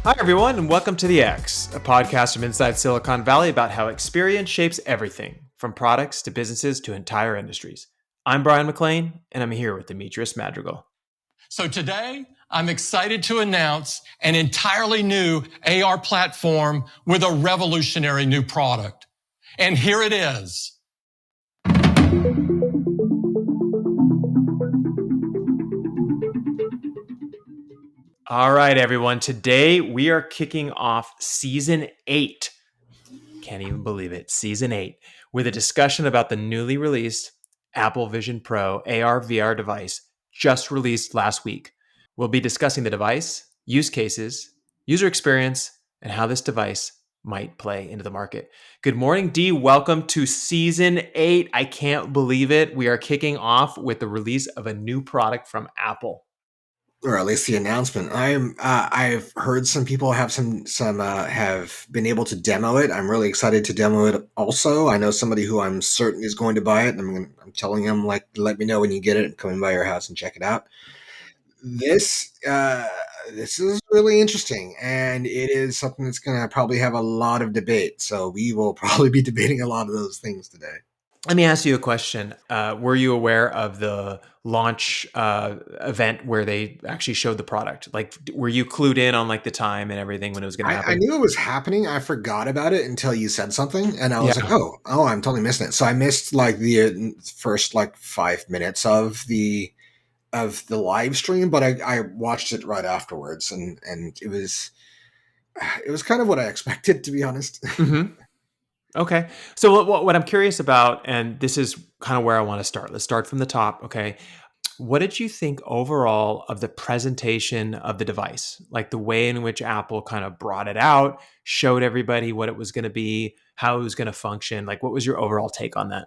Hi, everyone, and welcome to The X, a podcast from inside Silicon Valley about how experience shapes everything, from products to businesses to entire industries. I'm Brian McLean, and I'm here with Demetrius Madrigal. So today, I'm excited to announce an entirely new AR platform with a revolutionary new product. And here it is. All right, everyone. Today we are kicking off Season 8. Can't even believe it. Season 8 with a discussion about the newly released Apple Vision Pro AR/VR device just released last week. We'll be discussing the device, use cases, user experience, and how this device might play into the market. Good morning, Dee. Welcome to Season 8. I can't believe it. We are kicking off with the release of a new product from Apple. Or at least the announcement. I've heard some people have have been able to demo it. I'm really excited to demo it. Also, I know somebody who I'm certain is going to buy it. And I'm telling him, like, let me know when you get it. Come in by your house and check it out. This is really interesting, and it is something that's going to probably have a lot of debate. So we will probably be debating a lot of those things today. Let me ask you a question. Were you aware of the launch event where they actually showed the product? Like, were you clued in on like the time and everything when it was going to happen? I knew it was happening. I forgot about it until you said something, and I was like, "Oh, I'm totally missing it." So I missed like the first like 5 minutes of the live stream, but I watched it right afterwards, and it was kind of what I expected, to be honest. Mm-hmm. Okay. So what I'm curious about, and this is kind of where I want to start. Let's start from the top. Okay. What did you think overall of the presentation of the device? Like the way in which Apple kind of brought it out, showed everybody what it was going to be, how it was going to function. Like, what was your overall take on that?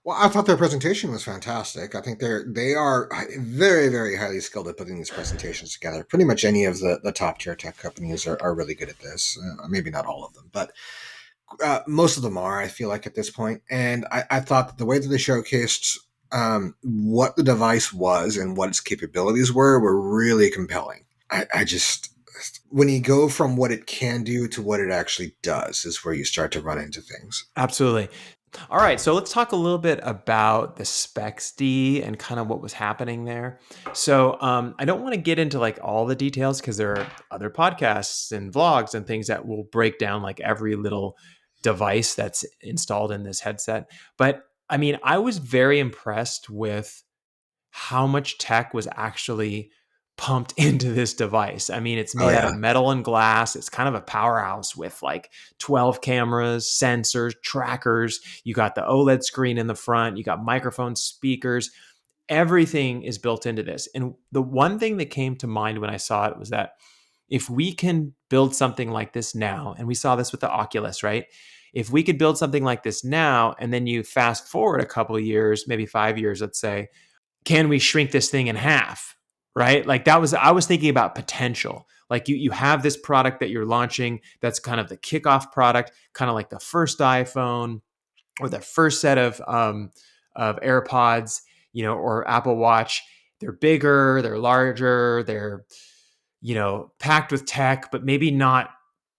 Well, I thought their presentation was fantastic. I think they are very, very highly skilled at putting these presentations together. Pretty much any of the top tier tech companies are really good at this. Maybe not all of them, but most of them are, I feel like, at this point. And I thought that the way that they showcased what the device was and what its capabilities were really compelling. I just, when you go from what it can do to what it actually does is where you start to run into things. Absolutely. All right, so let's talk a little bit about the specs, D, and kind of what was happening there. So I don't want to get into like all the details because there are other podcasts and vlogs and things that will break down like every little device that's installed in this headset. But I mean, I was very impressed with how much tech was actually pumped into this device. I mean, it's made out of metal and glass. It's kind of a powerhouse with like 12 cameras, sensors, trackers. You got the OLED screen in the front. You got microphones, speakers. Everything is built into this. And the one thing that came to mind when I saw it was that if we can build something like this now, and we saw this with the Oculus, right? If we could build something like this now, and then you fast forward a couple of years, maybe 5 years, let's say, can we shrink this thing in half? Right? Like I was thinking about potential. Like you have this product that you're launching that's kind of the kickoff product, kind of like the first iPhone or the first set of AirPods, or Apple Watch. They're bigger, they're larger, they're packed with tech, but maybe not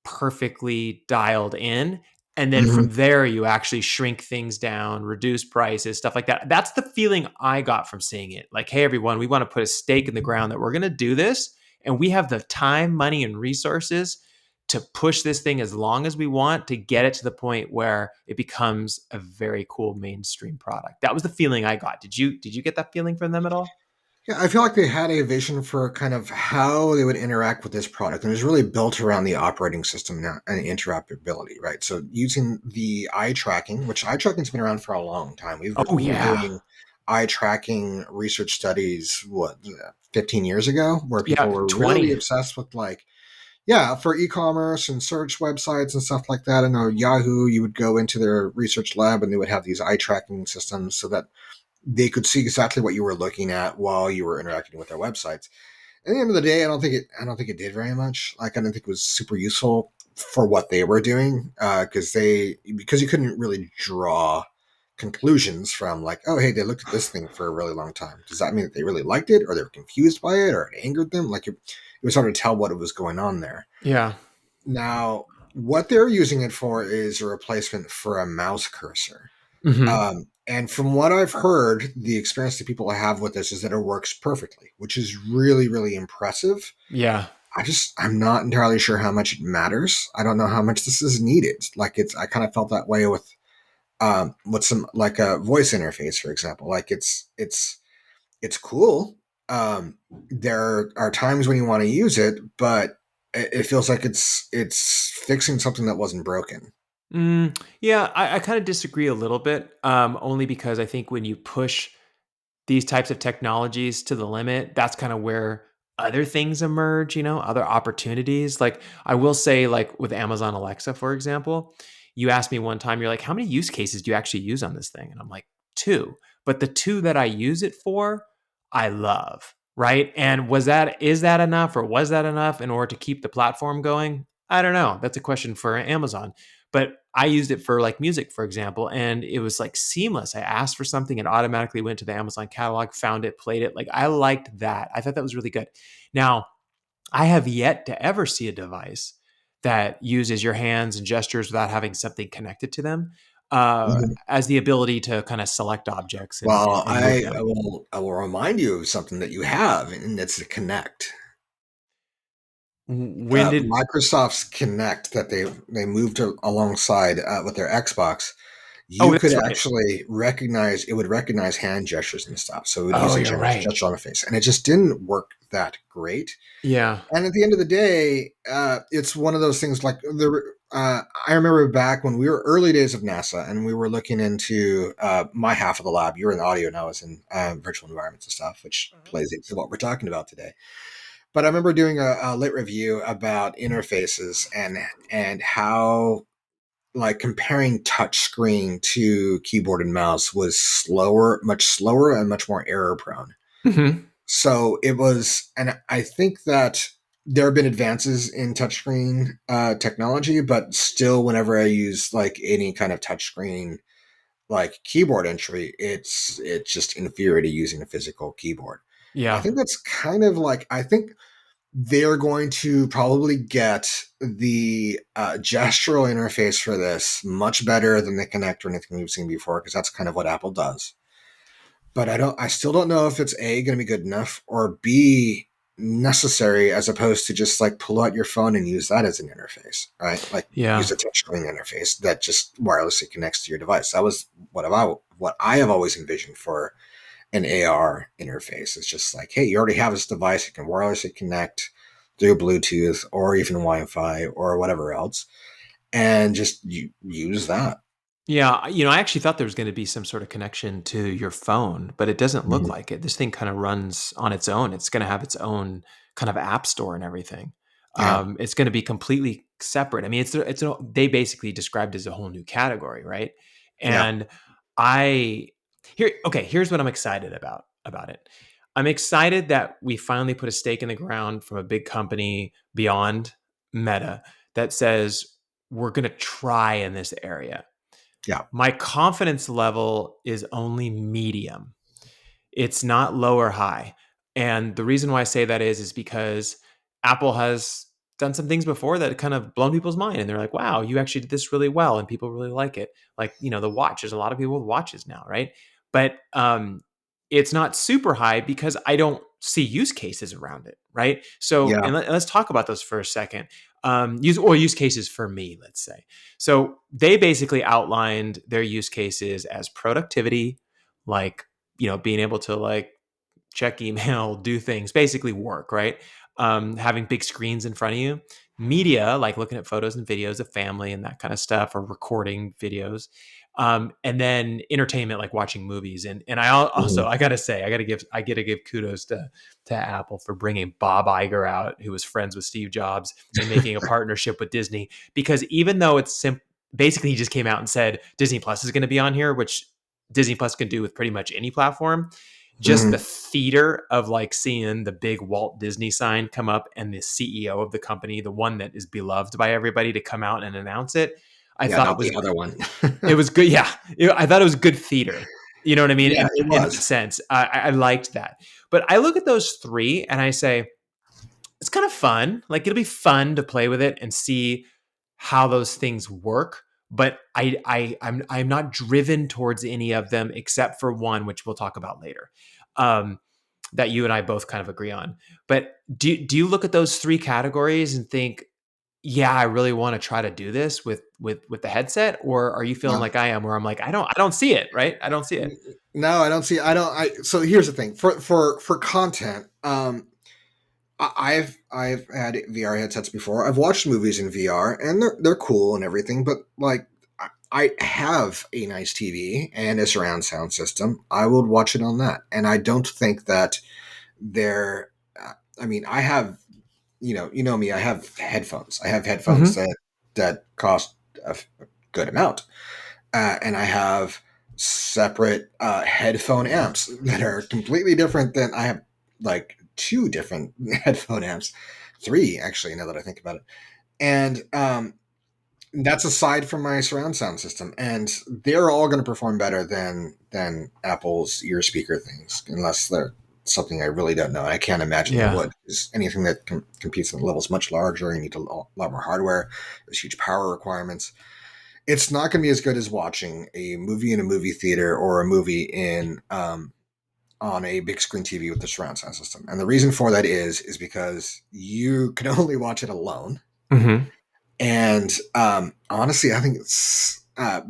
perfectly dialed in. And then from there, you actually shrink things down, reduce prices, stuff like that. That's the feeling I got from seeing it. Like, hey, everyone, we want to put a stake in the ground that we're going to do this. And we have the time, money, and resources to push this thing as long as we want to get it to the point where it becomes a very cool mainstream product. That was the feeling I got. Did you get that feeling from them at all? Yeah, I feel like they had a vision for kind of how they would interact with this product. And it was really built around the operating system and interoperability, right? So using the eye tracking, which eye tracking's been around for a long time. We've been doing eye tracking research studies, 15 years ago, where people were 20. really obsessed with for e-commerce and search websites and stuff like that. I know Yahoo, you would go into their research lab and they would have these eye tracking systems so that they could see exactly what you were looking at while you were interacting with their websites. At the end of the day, I don't think it did very much. Like, I don't think it was super useful for what they were doing because you couldn't really draw conclusions from like, oh, hey, they looked at this thing for a really long time. Does that mean that they really liked it, or they were confused by it, or it angered them? Like, it was hard to tell what was going on there. Yeah. Now, what they're using it for is a replacement for a mouse cursor. Hmm. And from what I've heard, the experience that people have with this is that it works perfectly, which is really, really impressive. Yeah. I'm not entirely sure how much it matters. I don't know how much this is needed. Like I kind of felt that way with some like a voice interface, for example. Like it's cool. There are times when you want to use it, but it feels like it's fixing something that wasn't broken. Yeah, I kind of disagree a little bit, only because I think when you push these types of technologies to the limit, that's kind of where other things emerge, other opportunities. Like I will say, like with Amazon Alexa, for example, you asked me one time, you're like, how many use cases do you actually use on this thing? And I'm like, two. But the two that I use it for, I love. Right. And is that enough, or was that enough in order to keep the platform going? I don't know. That's a question for Amazon. But I used it for like music, for example, and it was like seamless. I asked for something, it automatically went to the Amazon catalog, found it, played it. Like I liked that. I thought that was really good. Now, I have yet to ever see a device that uses your hands and gestures without having something connected to them, Mhm. as the ability to kind of select objects and, Well, and move I will remind you of something that you have, and it's the Connect. them. When did? Microsoft's Connect that they moved alongside with their Xbox. Oh, You could that's right. actually recognize it would recognize hand gestures and stuff, so it would use Oh, a you're general right. gesture on the face, and it just didn't work that great. Yeah. And at the end of the day, it's one of those things like I remember back when we were early days of NASA and we were looking into my half of the lab. You were in audio and I was in virtual environments and stuff, which plays into what we're talking about today. But I remember doing a lit review about interfaces and how like comparing touchscreen to keyboard and mouse was slower, much slower and much more error prone. Hmm. So it was, and I think that there have been advances in touchscreen technology, but still, whenever I use like any kind of touchscreen like keyboard entry, it's just inferior to using a physical keyboard. And I Yeah. think that's kind of like I think they're going to probably get the gestural interface for this much better than the Connect or anything we've seen before, because that's kind of what Apple does. But I still don't know if it's A, going to be good enough, or B, necessary, as opposed to just like pull out your phone and use that as an interface, right? Like Yeah. use a touchscreen interface that just wirelessly connects to your device. That was what I have always envisioned for an AR interface. It's just like, hey, you already have this device, it can wirelessly connect through Bluetooth or even Wi-Fi or whatever else, and just use that. Yeah, I actually thought there was going to be some sort of connection to your phone, but it doesn't look Mhm. like it. This thing kind of runs on its own. It's going to have its own kind of app store and everything. Yeah, It's going to be completely separate. I mean, they basically described it as a whole new category, right? yeah, And I here's what I'm excited about it. I'm excited that we finally put a stake in the ground from a big company beyond Meta that says we're going to try in this area. yeah, My confidence level is only medium. It's not low or high. And the reason why I say that is because Apple has done some things before that kind of blown people's mind. And they're like, wow, you actually did this really well. And people really like it. Like, the watch. There's a lot of people with watches now, right? But it's not super high because I don't see use cases around it, right? So, yeah. let's talk about those for a second. Use cases for me, let's say. So they basically outlined their use cases as productivity, like being able to like check email, do things, basically work, right? Having big screens in front of you, media, like looking at photos and videos of family and that kind of stuff, or recording videos, and then entertainment, like watching movies. And Mhm. I gotta say, I gotta give kudos to Apple for bringing Bob Iger out, who was friends with Steve Jobs, and making a partnership with Disney. Because even though basically he just came out and said Disney Plus is going to be on here, which Disney Plus can do with pretty much any platform. Just the Mhm. theater of like seeing the big Walt Disney sign come up and the CEO of the company, the one that is beloved by everybody, to come out and announce it, I Yeah, thought not the other one. it was good. Yeah, I thought it was good theater. You know what I mean? Yeah, it In that was. sense, I liked that. But I look at those three and I say, it's kind of fun. Like it'll be fun to play with it and see how those things work. But I'm not driven towards any of them except for one, which we'll talk about later. That you and I both kind of agree on. But do you look at those three categories and think, yeah, I really want to try to do this with the headset, or are you feeling No, like I am, where I'm like, I don't see it, right? I don't see it. no, I don't see. I don't. So here's the thing for content. I've had VR headsets before. I've watched movies in VR, and they're cool and everything. But like, I have a nice TV and a surround sound system. I would watch it on that, and I don't think that they're. I mean, I have, you know me. I have headphones. I have headphones Mm-hmm. that cost a good amount, and I have separate headphone amps that are completely different than I have like two different headphone amps, three actually. Now that I think about it, and that's aside from my surround sound system, and they're all going to perform better than Apple's ear speaker things, unless they're something I really don't know. I can't imagine they Yeah. would. Because anything that competes at levels much larger, you need a lot more hardware. There's huge power requirements. It's not going to be as good as watching a movie in a movie theater or a movie in on a big screen TV with the surround sound system. And the reason for that is because you can only watch it alone. Mm-hmm. And honestly, I think it's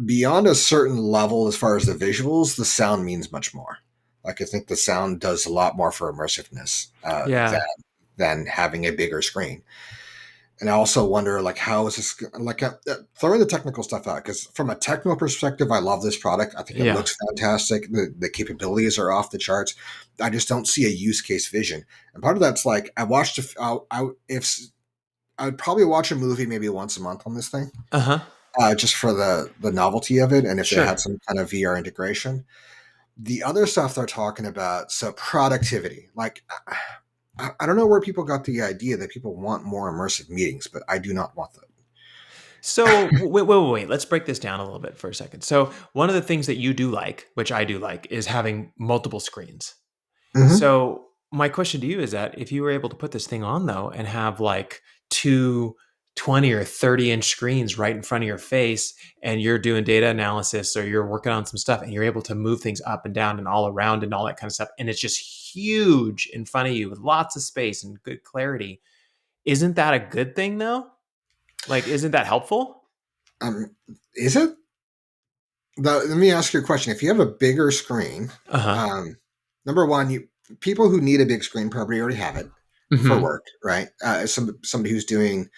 beyond a certain level as far as the visuals, the sound means much more. Like I think the sound does a lot more for immersiveness Yeah. than having a bigger screen. And I also wonder, like, how is this like throwing the technical stuff out? Because from a technical perspective, I love this product. I think it Yeah. looks fantastic. The capabilities are off the charts. I just don't see a use case vision. And part of that's like I watched. If I would probably watch a movie maybe once a month on this thing, Uh-huh. just for the novelty of it, and if they had Sure. some kind of VR integration. The other stuff they're talking about, so productivity, like I don't know where people got the idea that people want more immersive meetings, but I do not want them. So wait. Let's break this down a little bit for a second. So one of the things that you do like, which I do like, is having multiple screens. Mm-hmm. So my question to you is that if you were able to put this thing on though and have like two 20 or 30-inch screens right in front of your face, and you're doing data analysis or you're working on some stuff and you're able to move things up and down and all around and all that kind of stuff, and it's just huge in front of you with lots of space and good clarity, isn't that a good thing though? Like, isn't that helpful? Um, is it? Let me ask you a question. If you have a bigger screen, Uh-huh. number one, you people who need a big screen probably already have it for Mm-hmm. work, right? Somebody who's doing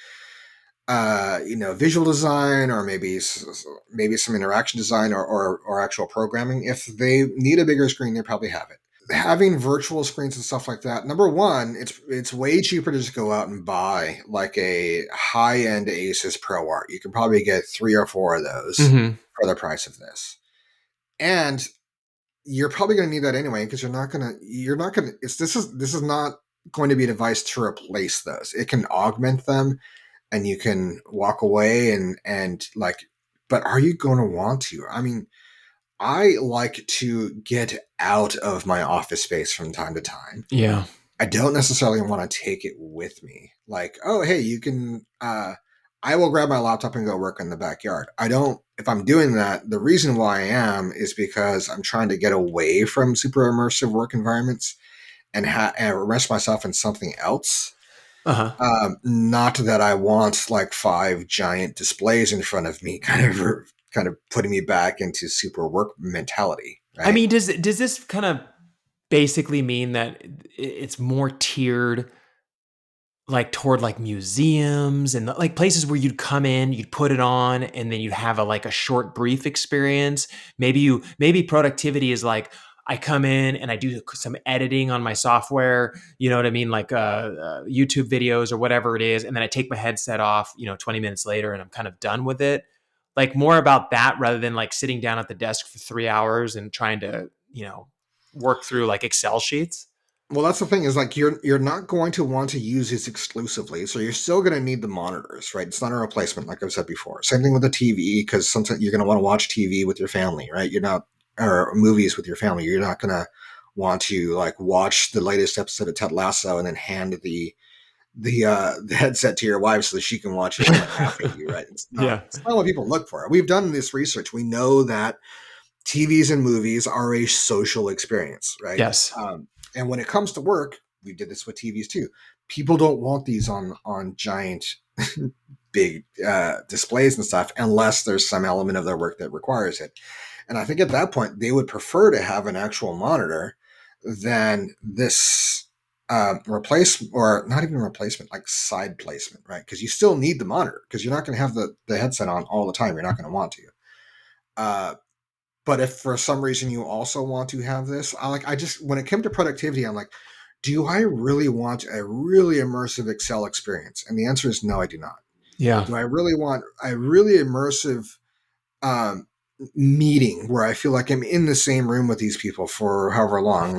visual design or maybe some interaction design or actual programming. If they need a bigger screen, they probably have it. Having virtual screens and stuff like that. Number one, it's way cheaper to just go out and buy like a high end Asus Pro Art. You can probably get three or four of those Mm-hmm. for the price of this, and you're probably going to need that anyway because you're not going to. This is not going to be a device to replace those. It can augment them and you can walk away and like, but are you going to want to? I mean, I like to get out of my office space from time to time. Yeah. I don't necessarily want to take it with me. Like, oh hey, you can I will grab my laptop and go work in the backyard. I don't If I'm doing that, the reason why I am is because I'm trying to get away from super immersive work environments and immerse myself in something else. Uh-huh. Not that I want like five giant displays in front of me, kind of putting me back into super work mentality, I right? mean, does this kind of basically mean that it's more tiered, like toward like museums and like places where you'd come in, you'd put it on, and then you'd have a like a short brief experience? Maybe productivity is like, I come in and I do some editing on my software, you know what I mean, like YouTube videos or whatever it is, and then I take my headset off, 20 minutes later, and I'm kind of done with it. Like more about that rather than like sitting down at the desk for 3 hours and trying to work through like Excel sheets. Well, that's the thing is like you're not going to want to use these exclusively, so you're still going to need the monitors, right? It's not a replacement, like I've said before. Same thing with the TV, because sometimes you're going to want to watch TV with your family, right? You're not or movies with your family. You're not going to want to like watch the latest episode of Ted Lasso and then hand the headset to your wife so that she can watch it like after you, right? Yeah. It's not what people look for. We've done this research. We know that TVs and movies are a social experience, right? Yes. And when it comes to work, we did this with TVs too. People don't want these on giant, big displays and stuff unless there's some element of their work that requires it. And I think at that point they would prefer to have an actual monitor than this replacement, or not even replacement, like side placement, right? Because you still need the monitor because you're not going to have the headset on all the time. You're not going to want to. Uh, but if for some reason you also want to have this, I just, when it came to productivity, I'm like, do I really want a really immersive Excel experience? And the answer is no, I do not. Yeah. Do I really want a really immersive um, meeting where I feel like I'm in the same room with these people for however long?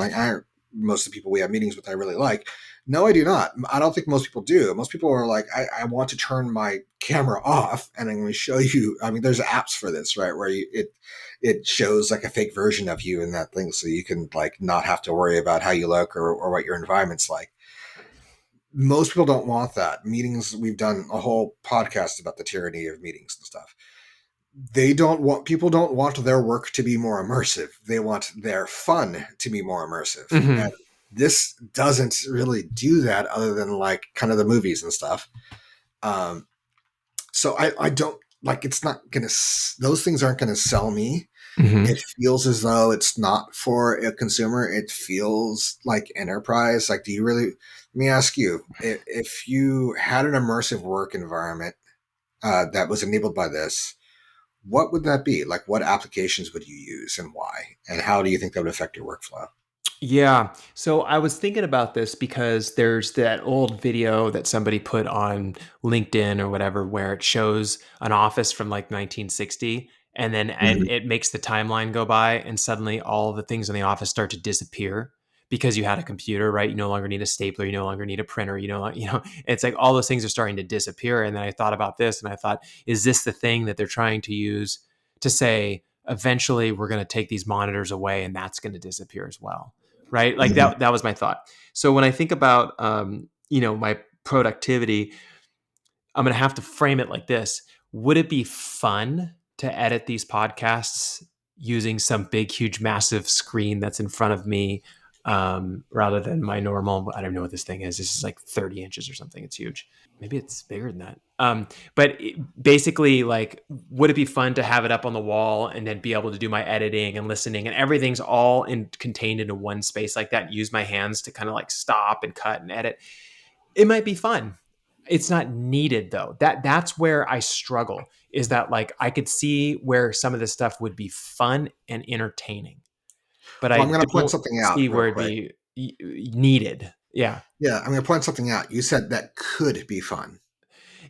Most of the people we have meetings with, I really like. No, I do not. I don't think most people do. Most people are like, I want to turn my camera off, and I'm going to show you. I mean, there's apps for this, right? Where it shows like a fake version of you in that thing, so you can like not have to worry about how you look or what your environment's like. Most people don't want that. Meetings, we've done a whole podcast about the tyranny of meetings and stuff. People don't want their work to be more immersive. They want their fun to be more immersive. Hmm. And this doesn't really do that other than like kind of the movies and stuff. Um, so I don't like, it's not going to, those things aren't going to sell me. Hmm. It feels as though it's not for a consumer. It feels like enterprise. Like, do you really, let me ask you, if you had an immersive work environment that was enabled by this, what would that be? Like, what applications would you use and why? And how do you think that would affect your workflow? Yeah. So I was thinking about this because there's that old video that somebody put on LinkedIn or whatever where it shows an office from like 1960, and then Mhm. it makes the timeline go by, and suddenly all the things in the office start to disappear because you had a computer, right? You no longer need a stapler, you no longer need a printer, it's like all those things are starting to disappear. And then I thought about this and I thought, is this the thing that they're trying to use to say eventually we're going to take these monitors away and that's going to disappear as well? Right? Like Mhm. that was my thought. So when I think about my productivity, I'm going to have to frame it like this. Would it be fun to edit these podcasts using some big, huge, massive screen that's in front of me, rather than my normal? I don't know what this thing is. This is like 30 inches or something. It's huge. Maybe it's bigger than that. Basically, like, would it be fun to have it up on the wall and then be able to do my editing and listening and everything's all contained into one space like that? And use my hands to kind of like stop and cut and edit. It might be fun. It's not needed though. That's where I struggle, is that like I could see where some of this stuff would be fun and entertaining, but Well, I I'm going to point don't something see out real where it'd quick. be needed. Yeah. Yeah, I'm going to point something out. You said that could be fun.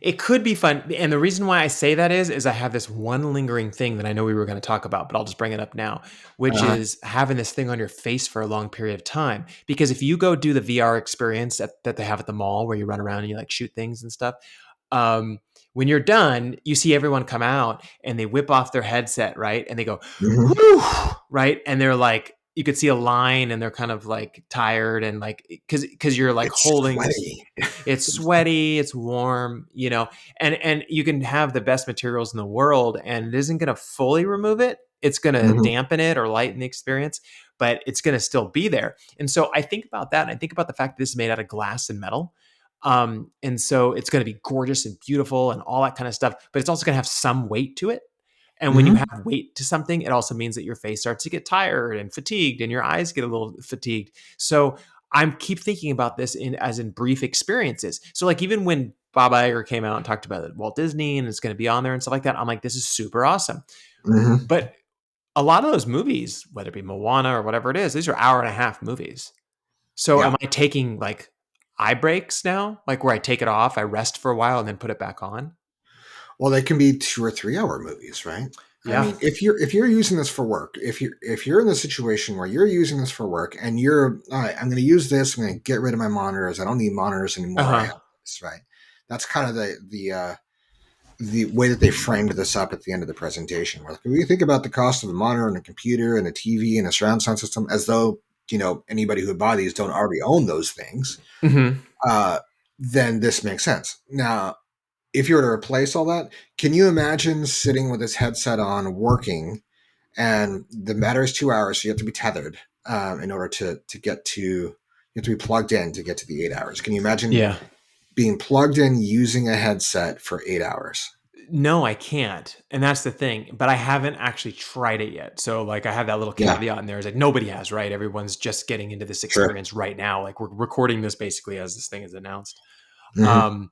It could be fun. And the reason why I say that is I have this one lingering thing that I know we were going to talk about, but I'll just bring it up now, which Uh-huh. is having this thing on your face for a long period of time. Because if you go do the VR experience that they have at the mall where you run around and you like shoot things and stuff, when you're done, you see everyone come out and they whip off their headset, right? And they go, Hmm. whew, right? And they're like, you could see a line and they're kind of like tired and like, because you're like It's holding this. sweaty. It's sweaty, it's warm, and you can have the best materials in the world and it isn't going to fully remove it. It's going to Hmm. dampen it or lighten the experience, but it's going to still be there. And so I think about that. And I think about the fact that this is made out of glass and metal. And so it's going to be gorgeous and beautiful and all that kind of stuff, but it's also going to have some weight to it. And when you Hmm. have weight to something, it also means that your face starts to get tired and fatigued and your eyes get a little fatigued. So I'm keep thinking about this as in brief experiences. So like even when Bob Iger came out and talked about it, Walt Disney and it's going to be on there and stuff like that, I'm like, this is super awesome. Hmm. But a lot of those movies, whether it be Moana or whatever it is, these are hour and a half movies. So Yeah. am I taking like eye breaks now, like where I take it off, I rest for a while and then put it back on? Well, they can be 2 or 3 hour movies, right? I Yeah. mean, if you're using this for work, if you're in the situation where you're using this for work and you're all right, I'm going to use this. I'm going to get rid of my monitors. I don't need monitors anymore. I Uh-huh. have this, right? That's kind of the way that they framed this up at the end of the presentation. Where we think about the cost of a monitor and a computer and a TV and a surround sound system as though anybody who would buy these don't already own those things. Hmm. Uh, then this makes sense. Now, if you were to replace all that, can you imagine sitting with this headset on working, and the matter is 2 hours, so you have to be tethered in order to get to, you have to be plugged in to get to the 8 hours. Can you imagine Yeah. being plugged in using a headset for 8 hours? No, I can't. And that's the thing. But I haven't actually tried it yet. So like I have that little Yeah, caveat in there. Is like nobody has, right? Everyone's just getting into this sure. experience right now. Like we're recording this basically as this thing is announced. Hmm. Um,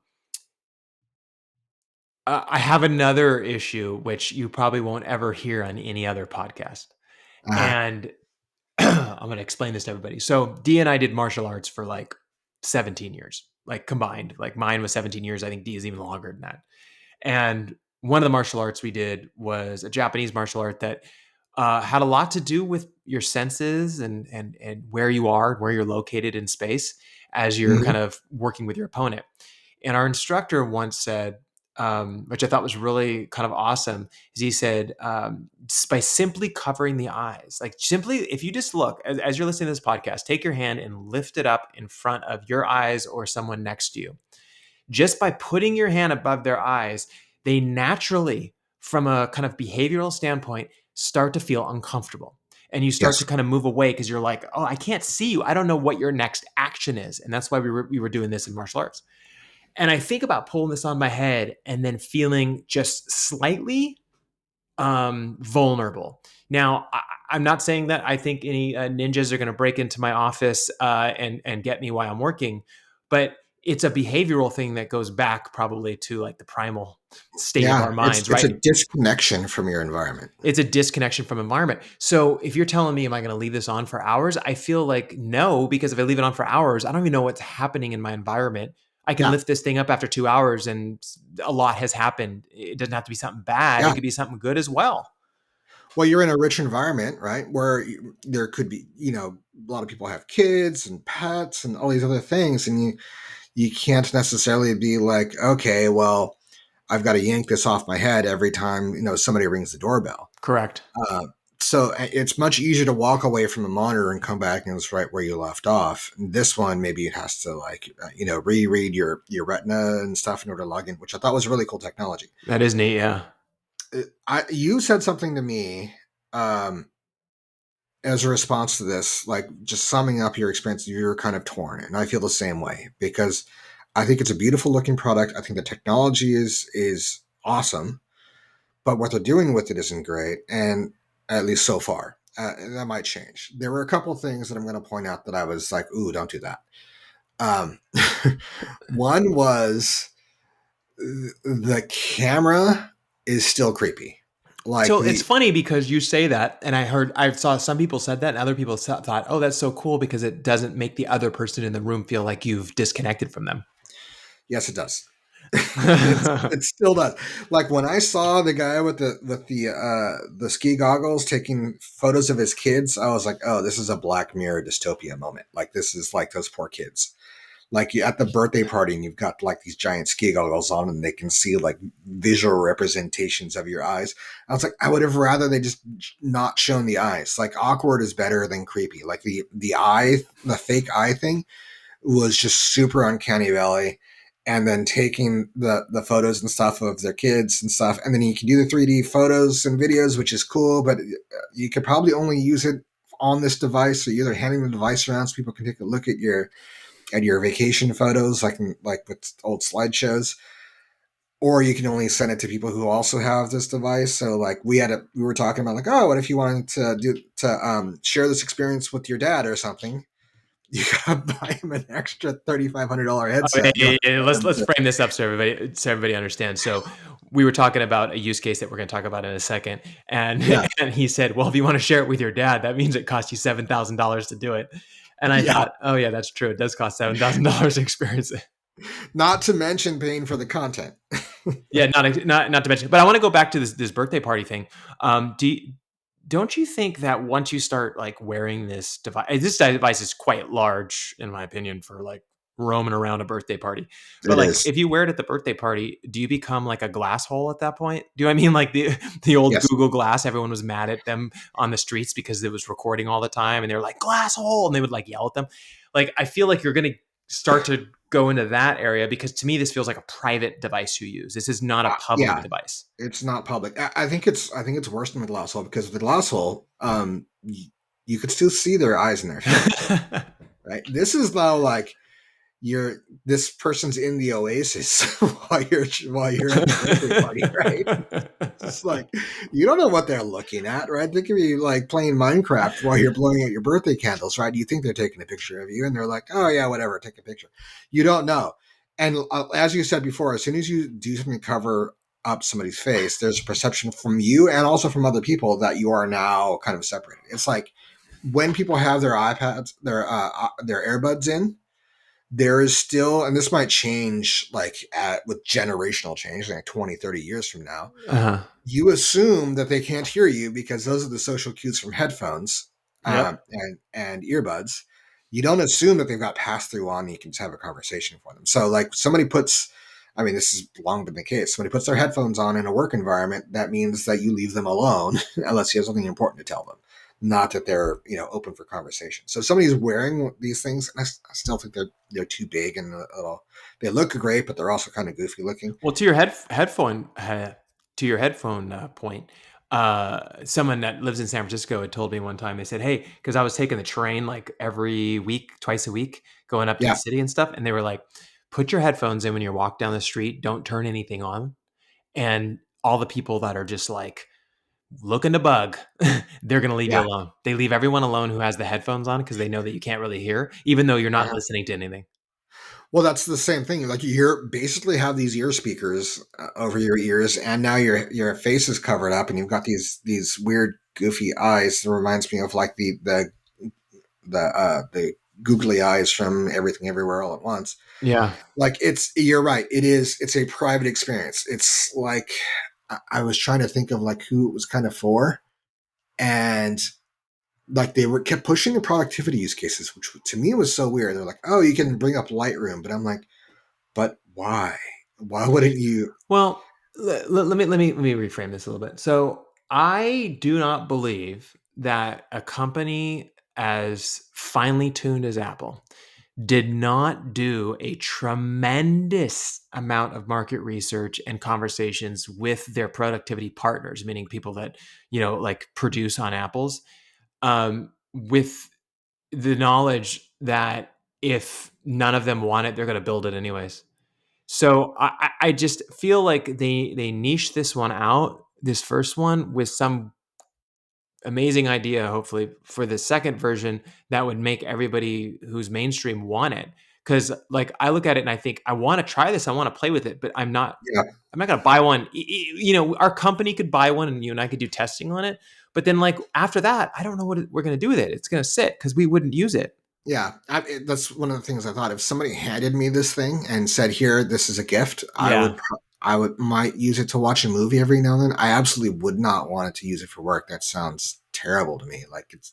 I have another issue which you probably won't ever hear on any other podcast. Uh, And I'm going to explain this to everybody. So D and I did martial arts for like 17 years, like combined. Like mine was 17 years. I think D is even longer than that. And one of the martial arts we did was a Japanese martial art that had a lot to do with your senses and where you are, where you're located in space as you're mhm. kind of working with your opponent. And our instructor once said, which I thought was really kind of awesome, is he said, by simply covering the eyes, like simply, if you just look as you're listening to this podcast, take your hand and lift it up in front of your eyes or someone next to you. Just by putting your hand above their eyes, they naturally, from a kind of behavioral standpoint, start to feel uncomfortable. And you start to Yes. kind of move away because you're like, oh, I can't see you. I don't know what your next action is. And that's why we were doing this in martial arts. And I think about pulling this on my head and then feeling just slightly vulnerable. Now, I'm not saying that I think any ninjas are going to break into my office and get me while I'm working, but it's a behavioral thing that goes back probably to like the primal state of Yeah, our it's minds, it's a right? disconnection from your environment. It's a disconnection from environment. So if you're telling me, am I going to leave this on for hours? I feel like no, because if I leave it on for hours, I don't even know what's happening in my environment. I can Yeah, lift this thing up after 2 hours and a lot has happened. It doesn't have to be something bad. It yeah. could be something good as well. Well, you're in a rich environment, right? Where there could be, a lot of people have kids and pets and all these other things, and you can't necessarily be like, okay, well, I've got to yank this off my head every time somebody rings the doorbell. Correct. Uh, so it's much easier to walk away from the monitor and come back and it's right where you left off. This one, maybe it has to like, reread your retina and stuff in order to log in, which I thought was really cool technology. That is neat. Yeah. You said something to me um, as a response to this, like just summing up your experience. You're kind of torn, and I feel the same way because I think it's a beautiful looking product. I think the technology is awesome, but what they're doing with it isn't great, and at least so far. And that might change. There were a couple of things that I'm going to point out that I was like, "Ooh, don't do that." Um, one was the camera is still creepy. Like So it's the funny because you say that, and I saw some people said that, and other people thought, oh, that's so cool because it doesn't make the other person in the room feel like you've disconnected from them. Yes, it does. It still does. Like when I saw the guy with the ski goggles taking photos of his kids, I was like, "Oh, this is a Black Mirror dystopia moment. Like this is like those poor kids. Like you at the birthday party and you've got like these giant ski goggles on and they can see like visual representations of your eyes." I was like, I would have rather they just not shown the eyes. Like awkward is better than creepy. Like the fake eye thing was just super uncanny valley. And then taking the photos and stuff of their kids and stuff, and then you can do the 3D photos and videos, which is cool, but you could probably only use it on this device. So you're either handing the device around so people can take a look at your vacation photos, like with old slideshows, or you can only send it to people who also have this device. So like we were talking about like, oh, what if you wanted to share this experience with your dad or something? You gotta buy him an extra $3,500 Oh, yeah, headset. You yeah, don't yeah. have Let's them frame this up so everybody understands. So we were talking about a use case that we're going to talk about in a second, and yeah, and he said, well, if you want to share it with your dad, that means it costs you $7,000 to do it. And I yeah. thought, oh yeah, that's true. It does cost $7,000 to experience it. Not to mention paying for the content. Yeah, not to mention. But I want to go back to this birthday party thing. Don't you think that once you start like wearing this device is quite large in my opinion for like roaming around a birthday party. But It like is. if you wear it at the birthday party, do you become like a glass hole at that point? Do I mean like the old Yes. Google Glass? Everyone was mad at them on the streets because it was recording all the time, and they were like glass hole, and they would like yell at them. Like I feel like you're gonna start to go into that area, because to me this feels like a private device you use. This is not a public Yeah, device. it's not public. I think it's worse than the glass hole, because with the glass hole, you could still see their eyes and their face, right? This is now like this person's in the oasis while you're at the birthday party, right? Just like, you don't know what they're looking at, right? They could be like playing Minecraft while you're blowing out your birthday candles, right? You think they're taking a picture of you, and they're like, "Oh yeah, whatever, take a picture." You don't know. And as you said before, as soon as you do something to cover up somebody's face, there's a perception from you and also from other people that you are now kind of separated. It's like when people have their iPads, their earbuds in, there is still, and this might change like with generational change, like 20, 30 years from now, Uh-huh. you assume that they can't hear you because those are the social cues from headphones, Yep. and earbuds. You don't assume that they've got pass through on, and you can just have a conversation for them. So like I mean, this has long been the case. Somebody puts their headphones on in a work environment, that means that you leave them alone unless you have something important to tell them, not that they're open for conversation. So if somebody's wearing these things, and I still think they're too big and they look great, but they're also kind of goofy looking. Well, to your headphone point, someone that lives in San Francisco had told me one time. They said, "Hey," because I was taking the train like every week, twice a week, going up to the Yeah, city and stuff, and they were like, "Put your headphones in when you walk down the street. Don't turn anything on." And all the people that are just like looking to bug, they're going to leave you yeah. alone. They leave everyone alone who has the headphones on because they know that you can't really hear, even though you're not Uh-huh. listening to anything. Well, that's the same thing. Like basically have these ear speakers over your ears, and now your face is covered up, and you've got these weird goofy eyes. It reminds me of like the googly eyes from Everything Everywhere All at Once. Yeah. Like you're right. It's a private experience. It's like I was trying to think of like who it was kind of for, and like they were kept pushing the productivity use cases, which to me was so weird. They're like, oh, you can bring up Lightroom, but I'm like, but why? Why wouldn't you? Well, let me reframe this a little bit. So I do not believe that a company as finely tuned as Apple did not do a tremendous amount of market research and conversations with their productivity partners, meaning people that like produce on Apple's, with the knowledge that if none of them want it, they're going to build it anyways. So I just feel like they niched this one out, this first one, with some amazing idea, hopefully, for the second version that would make everybody who's mainstream want it. Because like I look at it and I think I want to try this, I want to play with it, but I'm not. Yeah, I'm not going to buy one. Our company could buy one, and you and I could do testing on it. But then, like after that, I don't know what we're going to do with it. It's going to sit because we wouldn't use it. yeah. That's one of the things I thought. If somebody handed me this thing and said, "Here, this is a gift," Yeah. I would might use it to watch a movie every now and then. I absolutely would not want it to use it for work. That sounds terrible to me. Like it's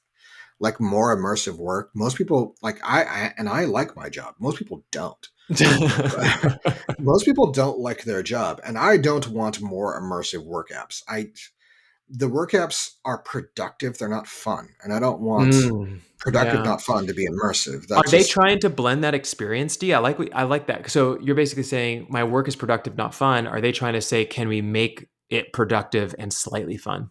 like more immersive work. Most people like I like my job. Most people don't. Most people don't like their job, and I don't want more immersive work apps. The work apps are productive, they're not fun, and I don't want productive, Yeah. not fun to be immersive. Are That's they just trying to blend that experience, D? I like that. So you're basically saying my work is productive, not fun. Are they trying to say, can we make it productive and slightly fun?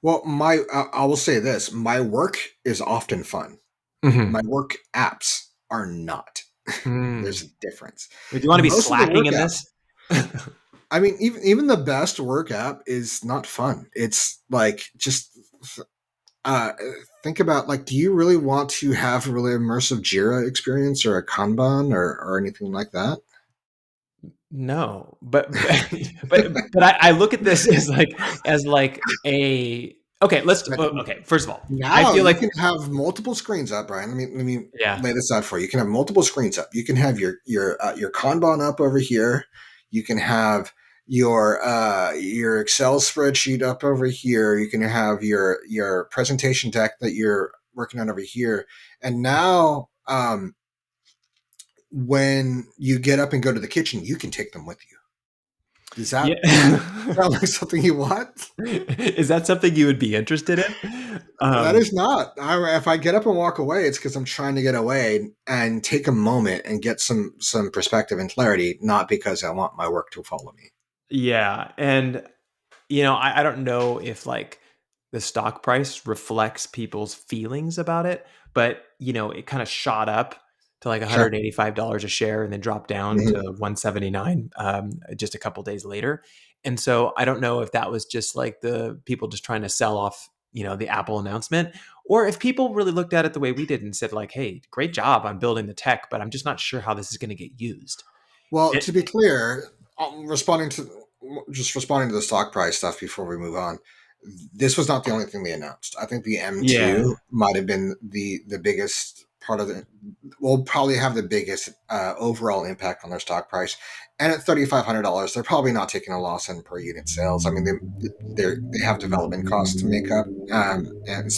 well, I will say this: my work is often fun. Hmm. My work apps are not. There's Mm. a difference. Do you want to be Most of the slacking work in apps, this? I mean, even the best work app is not fun. It's like just uh, think about like, do you really want to have a really immersive Jira experience or a Kanban or anything like that? No, but I look at this as like a okay. But Okay. First of all, I now feel you like can have multiple screens up, Brian. Let me yeah. lay this out for you. You can have multiple screens up. You can have your Kanban up over here. You can have your Excel spreadsheet up over here. You can have your presentation deck that you're working on over here. And now, when you get up and go to the kitchen, you can take them with you. Does that Yeah. sound like something you want? Is that something you would be interested in? That is not. If I get up and walk away, it's because I'm trying to get away and take a moment and get some perspective and clarity, not because I want my work to follow me. Yeah, and I don't know if like the stock price reflects people's feelings about it, but it kind of shot up to like Sure. $185 a share and then dropped down to Hmm. 179 just a couple days later. And so I don't know if that was just like the people just trying to sell off, the Apple announcement, or if people really looked at it the way we did and said like, "Hey, great job on building the tech, but I'm just not sure how this is going to get used." Well, It, to be clear, responding to the stock price stuff before we move on. This was not the only thing they announced. I think the yeah. M2 might have been the biggest part of it. Will probably have the biggest overall impact on their stock price. And at $3,500, they're probably not taking a loss on per unit sales. I mean, they have development costs to make up, and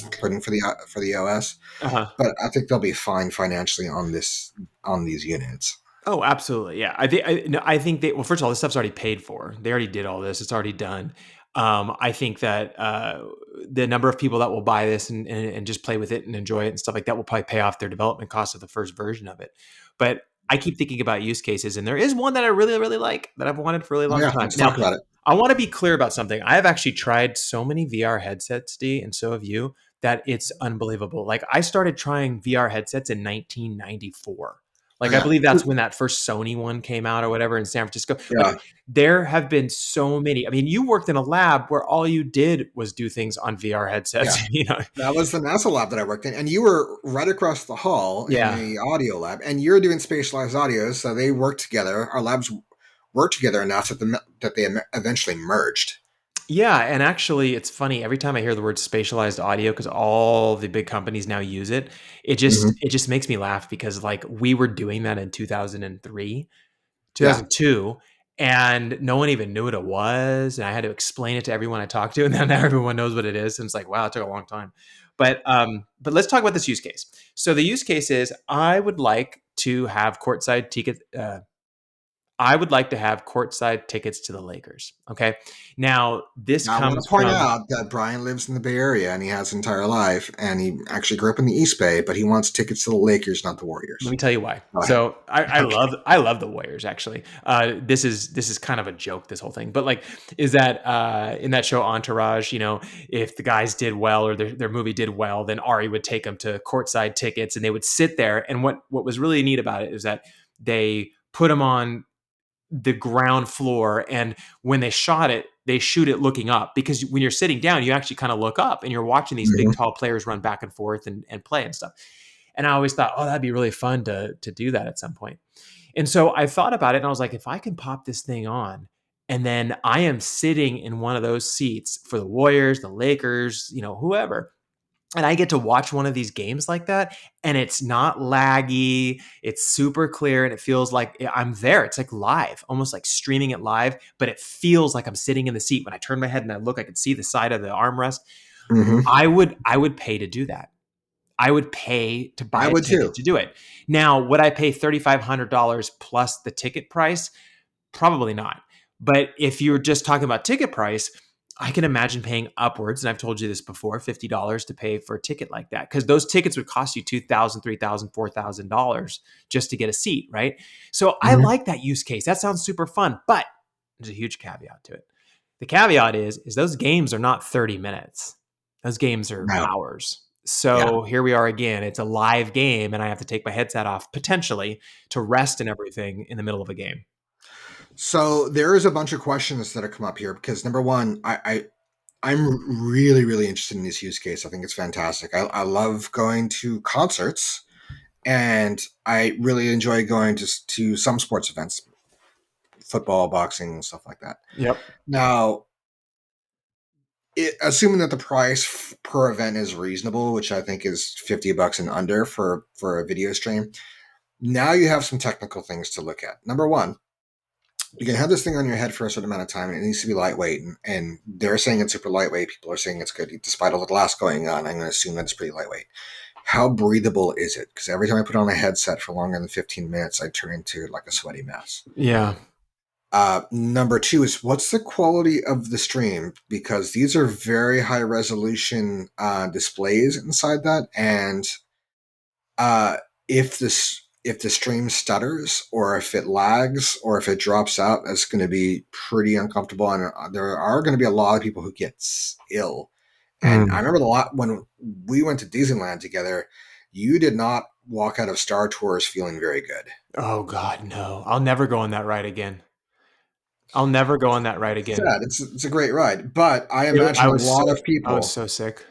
including for the OS. Uh-huh. But I think they'll be fine financially on these units. Oh, absolutely. Yeah. I think they, well, first of all, this stuff's already paid for. They already did all this. It's already done. I think that the number of people that will buy this and just play with it and enjoy it and stuff like that will probably pay off their development costs of the first version of it. But I keep thinking about use cases, and there is one that I really, really like that I've wanted for a really Oh long yeah, time. let's talk Now, about it. I want to be clear about something. I have actually tried so many VR headsets, D, and so have you, that it's unbelievable. Like I started trying VR headsets in 1994. Oh Like I yeah, believe that's when that first Sony one came out or whatever in San Francisco. Like yeah, there have been so many. I mean, you worked in a lab where all you did was do things on VR headsets, yeah. That was the NASA lab that I worked in, and you were right across the hall in Yeah. the audio lab, and you're doing spatialized audio. So they worked together. Our labs worked together enough that they eventually merged. Yeah, and actually it's funny every time I hear the word spatialized audio cuz all the big companies now use it, it just Hmm. it just makes me laugh because like we were doing that in 2003, Yeah. 2002, and no one even knew what it was, and I had to explain it to everyone I talked to, and then now everyone knows what it is, and it's like, wow, it took a long time. But let's talk about this use case. So the use case is I would like to have courtside ticket. I would like to have courtside tickets to the Lakers. Okay, now this Now, I want comes to point from out that Brian lives in the Bay Area, and he has his entire life, and he actually grew up in the East Bay, but he wants tickets to the Lakers, not the let Warriors. me tell you why. Go ahead. So I Okay. love I love the Warriors actually. This is kind of a joke, this whole thing, but like is that in that show Entourage, if the guys did well or their movie did well, then Ari would take them to courtside tickets and they would sit there. And what was really neat about it is that they put them on the ground floor, and when they shot it, they shoot it looking up because when you're sitting down, you actually kind of look up and you're watching these big Hmm. tall players run back and forth and play and stuff. And I always thought, oh, that'd be really fun to do that at some point. And so I thought about it and I was like, if I can pop this thing on and then I am sitting in one of those seats for the Warriors, the Lakers, whoever, and I get to watch one of these games like that, and it's not laggy, it's super clear, and it feels like I'm there. It's like live, almost like streaming it live, but it feels like I'm sitting in the seat. When I turn my head and I look, I can see the side of the armrest. Hmm. I would pay to do that. I would pay to buy I a would ticket too. to do it. Now, would I pay $3,500 plus the ticket price? Probably not. But if you're just talking about ticket price, I can imagine paying upwards, and I've told you this before, $50 to pay for a ticket like that. Because those tickets would cost you $2,000, $3,000, $4,000 just to get a seat, right? So I Hmm. like that use case. That sounds super fun, but there's a huge caveat to it. The caveat is those games are not 30 minutes. Those games are No. hours. Yeah. So here we are again. It's a live game, and I have to take my headset off potentially to rest and everything in the middle of a game. So there is a bunch of questions that have come up here because number one, I'm really, really interested in this use case. I think it's fantastic. I love going to concerts, and I really enjoy going to some sports events, football, boxing, stuff like that. Yep. Now, assuming that the price per event is reasonable, which I think is $50 and under for a video stream, now you have some technical things to look at. Number one, you can have this thing on your head for a certain amount of time, and it needs to be lightweight. And they're saying it's super lightweight. People are saying it's good, despite all the glass going on. I'm going to assume that it's pretty lightweight. How breathable is it? Because every time I put on a headset for longer than 15 minutes, I turn into like a sweaty mess. Yeah. Number two is what's the quality of the stream? Because these are very high resolution displays inside that, and uh, if the stream stutters or if it lags or if it drops out, that's going to be pretty uncomfortable. And there are going to be a lot of people who get ill. And I Mm. remember a lot when we went to Disneyland together. You did not walk out of Star Tours feeling very good. Oh God, no! I'll never go on that ride again. I'll never go on that ride again. Sad. It's a great ride, but I imagine a lot of I was people so sick.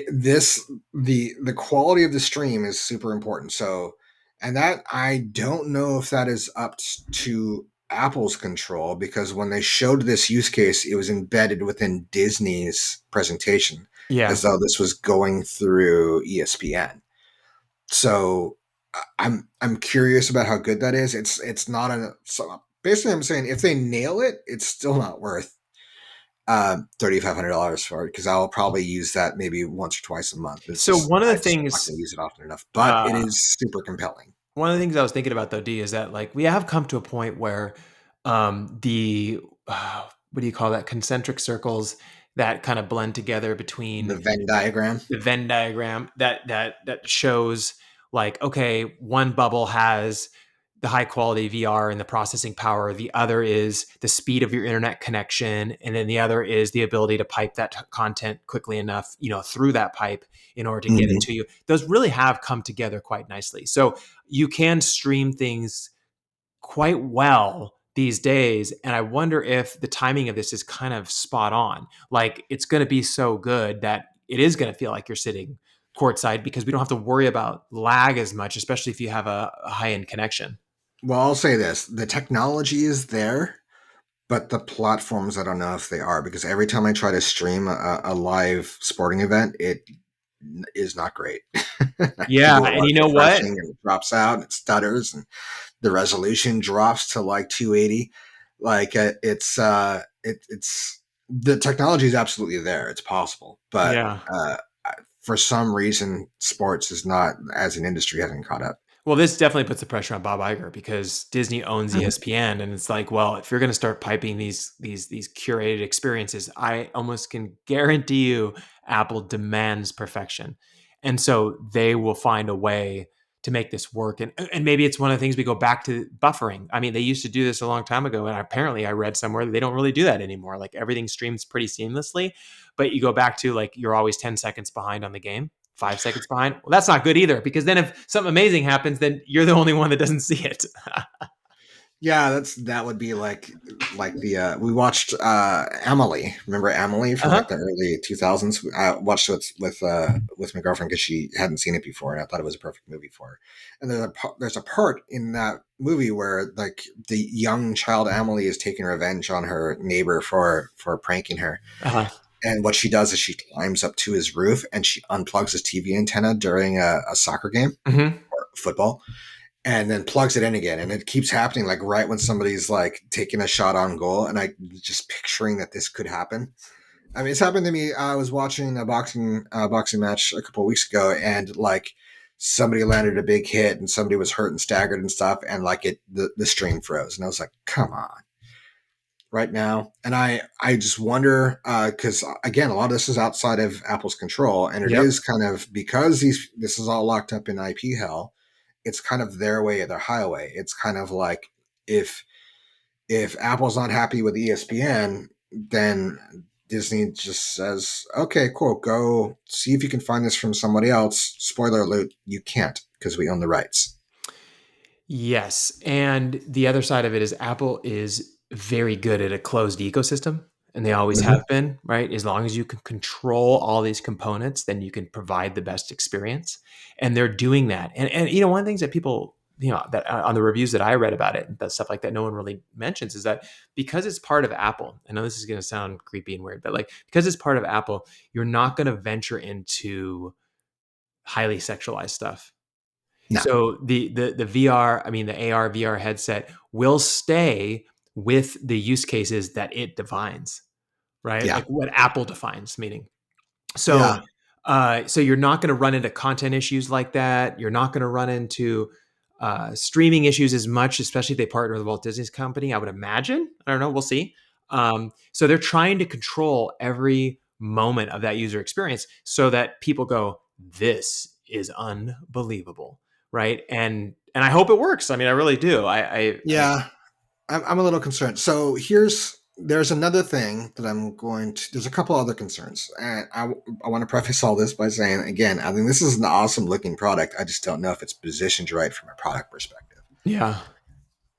this the quality of the stream is super important. So, and that I don't know if that is up to Apple's control, because when they showed this use case, it was embedded within Disney's presentation Yeah. as though this was going through ESPN. So I'm curious about how good that is. It's not a so basically I'm saying if they nail it, it's still not worth $3,500 for it, because I'll probably use that maybe once or twice a month. It's So just I'm just not going to use it often enough, but it uh, is super compelling. one of the things I was thinking about though, D, is that like we have come to a point where the what do you call that? Concentric circles that kind of blend together The between Venn diagram. the Venn diagram that shows like, okay, one bubble has the high quality VR and the processing power, the other is the speed of your internet connection, and then the other is the ability to pipe that content quickly enough, through that pipe in order to get it Mm-hmm. to you. Those really have come together quite nicely. So you can stream things quite well these days, and I wonder if the timing of this is kind of spot on. Like it's going to be so good that it is going to feel like you're sitting courtside because we don't have to worry about lag as much, especially if you have a high-end connection. Well, I'll say this: the technology is there, but the platforms, I don't know if they are, because every time I try to stream a live sporting event, it is not great. I have to Yeah, do a and lot of you know what? refreshing, and it drops out, and it stutters, and the resolution drops to like 280. Like it's the technology is absolutely there. It's possible, but Yeah. uh, for some reason, sports is not, as an industry, hasn't caught up. Well, this definitely puts the pressure on Bob Iger because Disney owns Mhm. ESPN, and it's like, well, if you're going to start piping these curated experiences, I almost can guarantee you Apple demands perfection, and so they will find a way to make this work. And maybe it's one of the things we go back to buffering. I mean, they used to do this a long time ago, and apparently, I read somewhere that they don't really do that anymore. Like everything streams pretty seamlessly, but you go back to like you're always 10 seconds behind on the game. 5 seconds behind. Well, that's not good either because then if something amazing happens, then you're the only one that doesn't see it. Yeah, that would be like the we watched Emily. Remember Emily from Uh-huh. like the early 2000s? I watched it with my girlfriend because she hadn't seen it before, and I thought it was a perfect movie for her. And there's a part in that movie where like the young child Emily is taking revenge on her neighbor for pranking her. Uh-huh. And what she does is she climbs up to his roof and she unplugs his TV antenna during a soccer game Mm-hmm. or football, and then plugs it in again. And it keeps happening like right when somebody's like taking a shot on goal. And I just picturing that this could happen. I mean, it's happened to me. I was watching a boxing match a couple of weeks ago, and like somebody landed a big hit, and somebody was hurt and staggered and stuff, and like the stream froze, and I was like, come on, right now. And I just wonder, because again, a lot of this is outside of Apple's control, and it Yep. is kind of because this is all locked up in IP hell. It's kind of their way or their highway. It's kind of like if Apple's not happy with ESPN, then Disney just says, "Okay, cool, go see if you can find this from somebody else." Spoiler alert: you can't because we own the rights. Yes. And the other side of it is Apple is very good at a closed ecosystem, and they always Mm-hmm. have been, right? As long as you can control all these components, then you can provide the best experience. And they're doing that. And one of the things that people, that on the reviews that I read about it and that stuff like that, no one really mentions is that because it's part of Apple, I know this is going to sound creepy and weird, but like because it's part of Apple, you're not going to venture into highly sexualized stuff. No. So the VR, I mean the AR VR headset will stay with the use cases that it defines, right? Yeah. Like what Apple defines, meaning. So Yeah. so you're not going to run into content issues like that. You're not going to run into streaming issues as much, especially if they partner with Walt Disney's company. I would imagine. I don't know. We'll see. So they're trying to control every moment of that user experience so that people go, "This is unbelievable," right? And I hope it works. I mean, I really do. Yeah, I'm a little concerned. So there's another thing that there's a couple other concerns. And I want to preface all this by saying, again, I think this is an awesome looking product. I just don't know if it's positioned right from a product perspective. Yeah.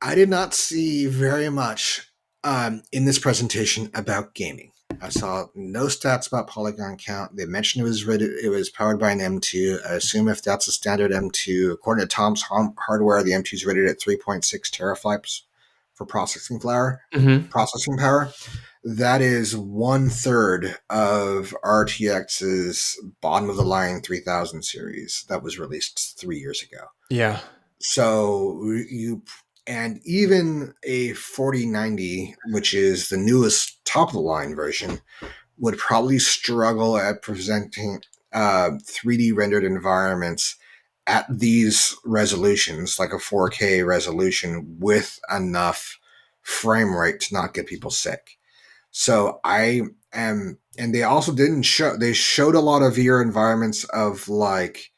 I did not see very much in this presentation about gaming. I saw no stats about polygon count. They mentioned it was powered by an M2. I assume if that's a standard M2, according to Tom's hardware, the M2 is rated at 3.6 teraflops for Mm-hmm. processing power. That is 1/3 of RTX's bottom of the line 3000 series that was released 3 years ago. Yeah. So and even a 4090, which is the newest top of the line version, would probably struggle at presenting 3D rendered environments at these resolutions, like a 4K resolution, with enough frame rate to not get people sick. So and they also didn't show, they showed a lot of VR environments of like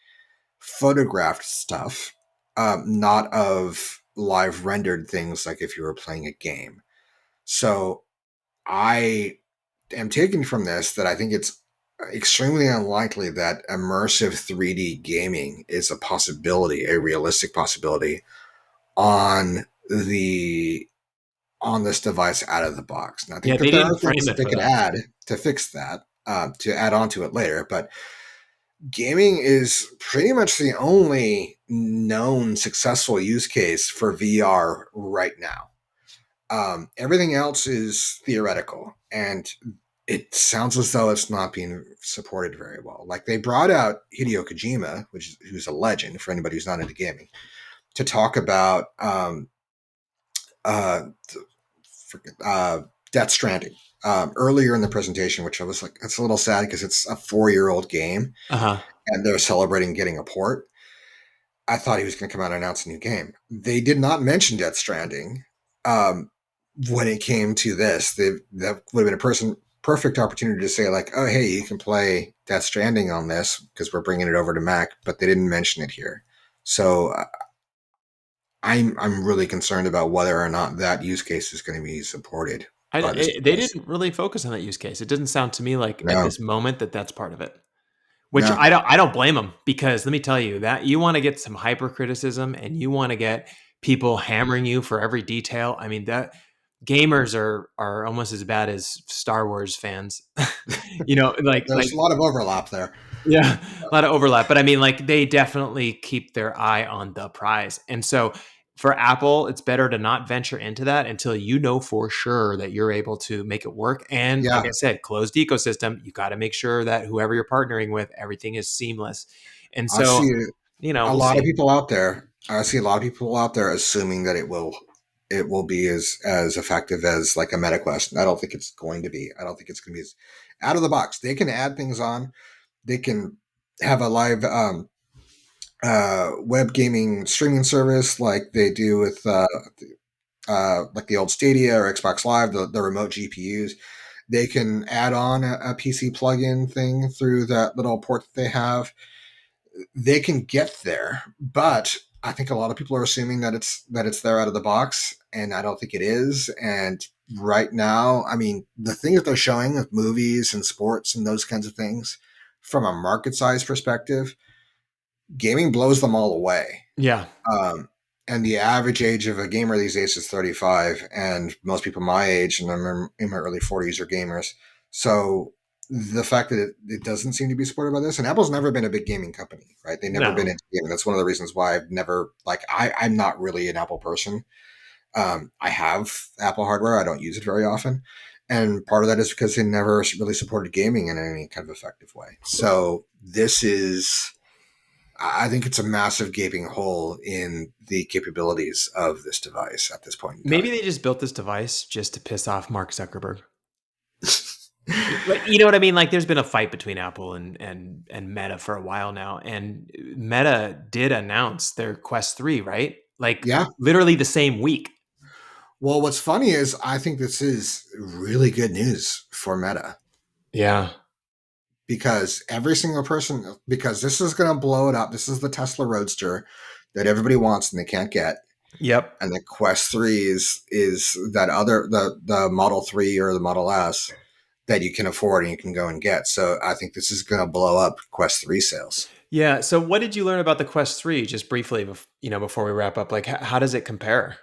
photographed stuff, not of live rendered things like if you were playing a game. So I am taking from this that I think it's extremely unlikely that immersive 3D gaming is a possibility, a realistic possibility on the on this device out of the box. And I Yeah. think They that there are didn't things frame that it they for could that. add to fix that, to add on to it later. But gaming is pretty much the only known successful use case for VR right now. Everything else is theoretical, and it sounds as though it's not being supported very well. Like they brought out Hideo Kojima, who's a legend for anybody who's not into gaming, to talk about uh, uh, Death Stranding earlier in the presentation, which I was like, it's a little sad because it's a 4-year-old game Uh-huh. and they're celebrating getting a port. I thought he was going to come out and announce a new game. They did not mention Death Stranding when it came to this. That would have been perfect opportunity to say like, oh, hey, you can play Death Stranding on this because we're bringing it over to Mac, but they didn't mention it here. So I'm really concerned about whether or not that use case is going to be supported by this They device. didn't really focus on that use case. It doesn't sound to me like at No, this moment that that's part of it. Which no, I don't blame them, because let me tell you that you want to get some hyper criticism and you want to get people hammering you for every detail. I mean, that gamers are almost as bad as Star Wars fans. there's a lot of overlap there. Yeah, a lot of overlap, but I mean, like, they definitely keep their eye on the prize. And so for Apple, it's better to not venture into that until you know for sure that you're able to make it work. And like Yeah, I said, closed ecosystem, you got to make sure that whoever you're partnering with, everything is seamless. And I so, see a we'll lot of see. people out there. I see a lot of people out there assuming that it will be as effective as like a MetaQuest. I don't think it's going to be. I don't think it's going to be as out of the box. They can add things on. They can have a live web gaming streaming service like they do with like the old Stadia or Xbox Live, the remote GPUs. They can add on a PC plugin thing through that little port that they have. They can get there, but I think a lot of people are assuming that it's there out of the box, and I don't think it is. And right now, I mean, the thing that they're showing with movies and sports and those kinds of things, from a market size perspective, gaming blows them all away. Yeah. Um, and the average age of a gamer these days is 35, and most people my age, and I'm in my early 40s, are gamers. So the fact that it doesn't seem to be supported by this, and Apple's never been a big gaming company, right? They've never been No. into gaming. That's one of the reasons why I've never I'm not really an Apple person. I have Apple hardware. I don't use it very often. And part of that is because they never really supported gaming in any kind of effective way. So I think it's a massive gaping hole in the capabilities of this device at this point in Maybe time. they just built this device just to piss off Mark Zuckerberg. But you know what I mean? Like, there's been a fight between Apple and Meta for a while now, and Meta did announce their Quest 3, right? Like, Yeah. literally the same week. Well, what's funny is I think this is really good news for Meta Yeah. because every single person, because this is going to blow it up. This is the Tesla Roadster that everybody wants and they can't get. Yep. And the Quest 3 is that other, the Model 3 or the Model S that you can afford and you can go and get. So I think this is going to blow up Quest 3 sales. Yeah. So, what did you learn about the Quest 3, just briefly, before we wrap up? Like, how does it compare?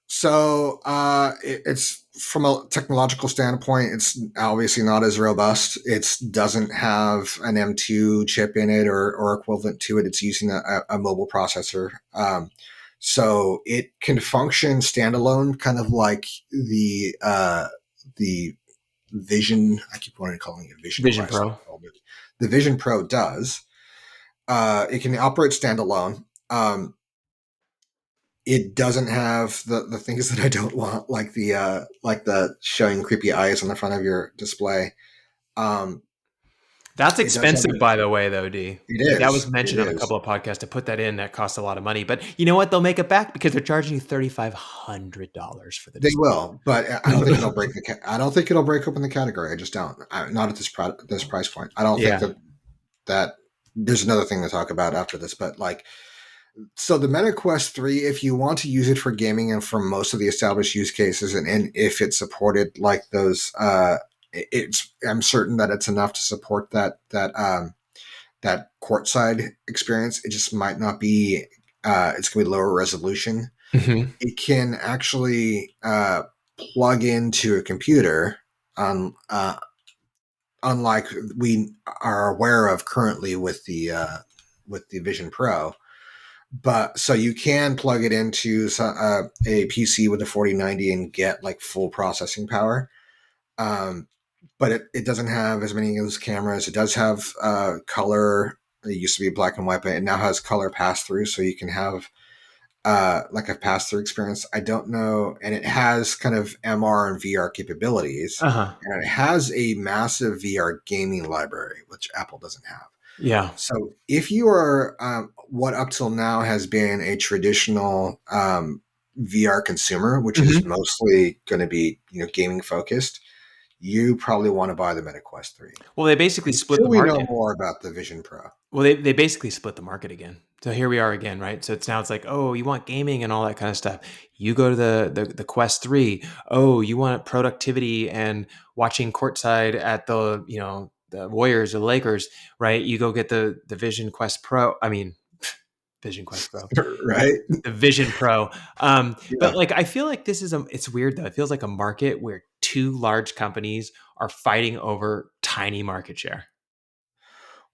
So it's from a technological standpoint, it's obviously not as robust. It doesn't have an M2 chip in it or equivalent to it. It's using a mobile processor. So it can function standalone, kind of like the Vision. I keep wanting to call it a Vision Vision Quest. Pro. The Vision Pro does. It can operate standalone. It doesn't have the things that I don't want, like the showing creepy eyes on the front of your display. Um, That's it does have expensive, by the way, though, D. it Like, that was is it mentioned on a is couple of podcasts. To put that in, that costs a lot of money. But you know what? They'll make it back because they're charging you $3,500 for the they display. will, but I don't think it'll break I don't think it'll break open the category. I just don't. Not at this price point. I don't think Yeah. that there's another thing to talk about after this, but like so the Meta Quest 3, if you want to use it for gaming and for most of the established use cases, and if it's supported like those, it's I'm certain that it's enough to support that courtside experience. It just might not be. It's going to be lower resolution. Hmm. It can actually plug into a computer, on unlike we are aware of currently with the Vision Pro. But so you can plug it into a PC with a 4090 and get like full processing power. Um, but it doesn't have as many of those cameras. It does have color. It used to be black and white, but it now has color pass through, so you can have like a pass through experience. I don't know, and it has kind of MR and VR capabilities, Uh-huh. and it has a massive VR gaming library, which Apple doesn't have. Yeah. So if you are what up till now has been a traditional VR consumer, which is Hmm. mostly going to be gaming focused, you probably want to buy the Meta Quest 3 Well, they basically split until the we know market. more about the Vision Pro. Well, they basically split the market again. So here we are again, right? So it's like, oh, you want gaming and all that kind of stuff. You go to the Quest 3. Oh, you want productivity and watching courtside at the Warriors or the Lakers, right? You go get the Vision Quest Pro. I mean, Vision Quest Pro. Right? The Vision Pro. But Yeah. like, I feel like it's weird though. It feels like a market where two large companies are fighting over tiny market share.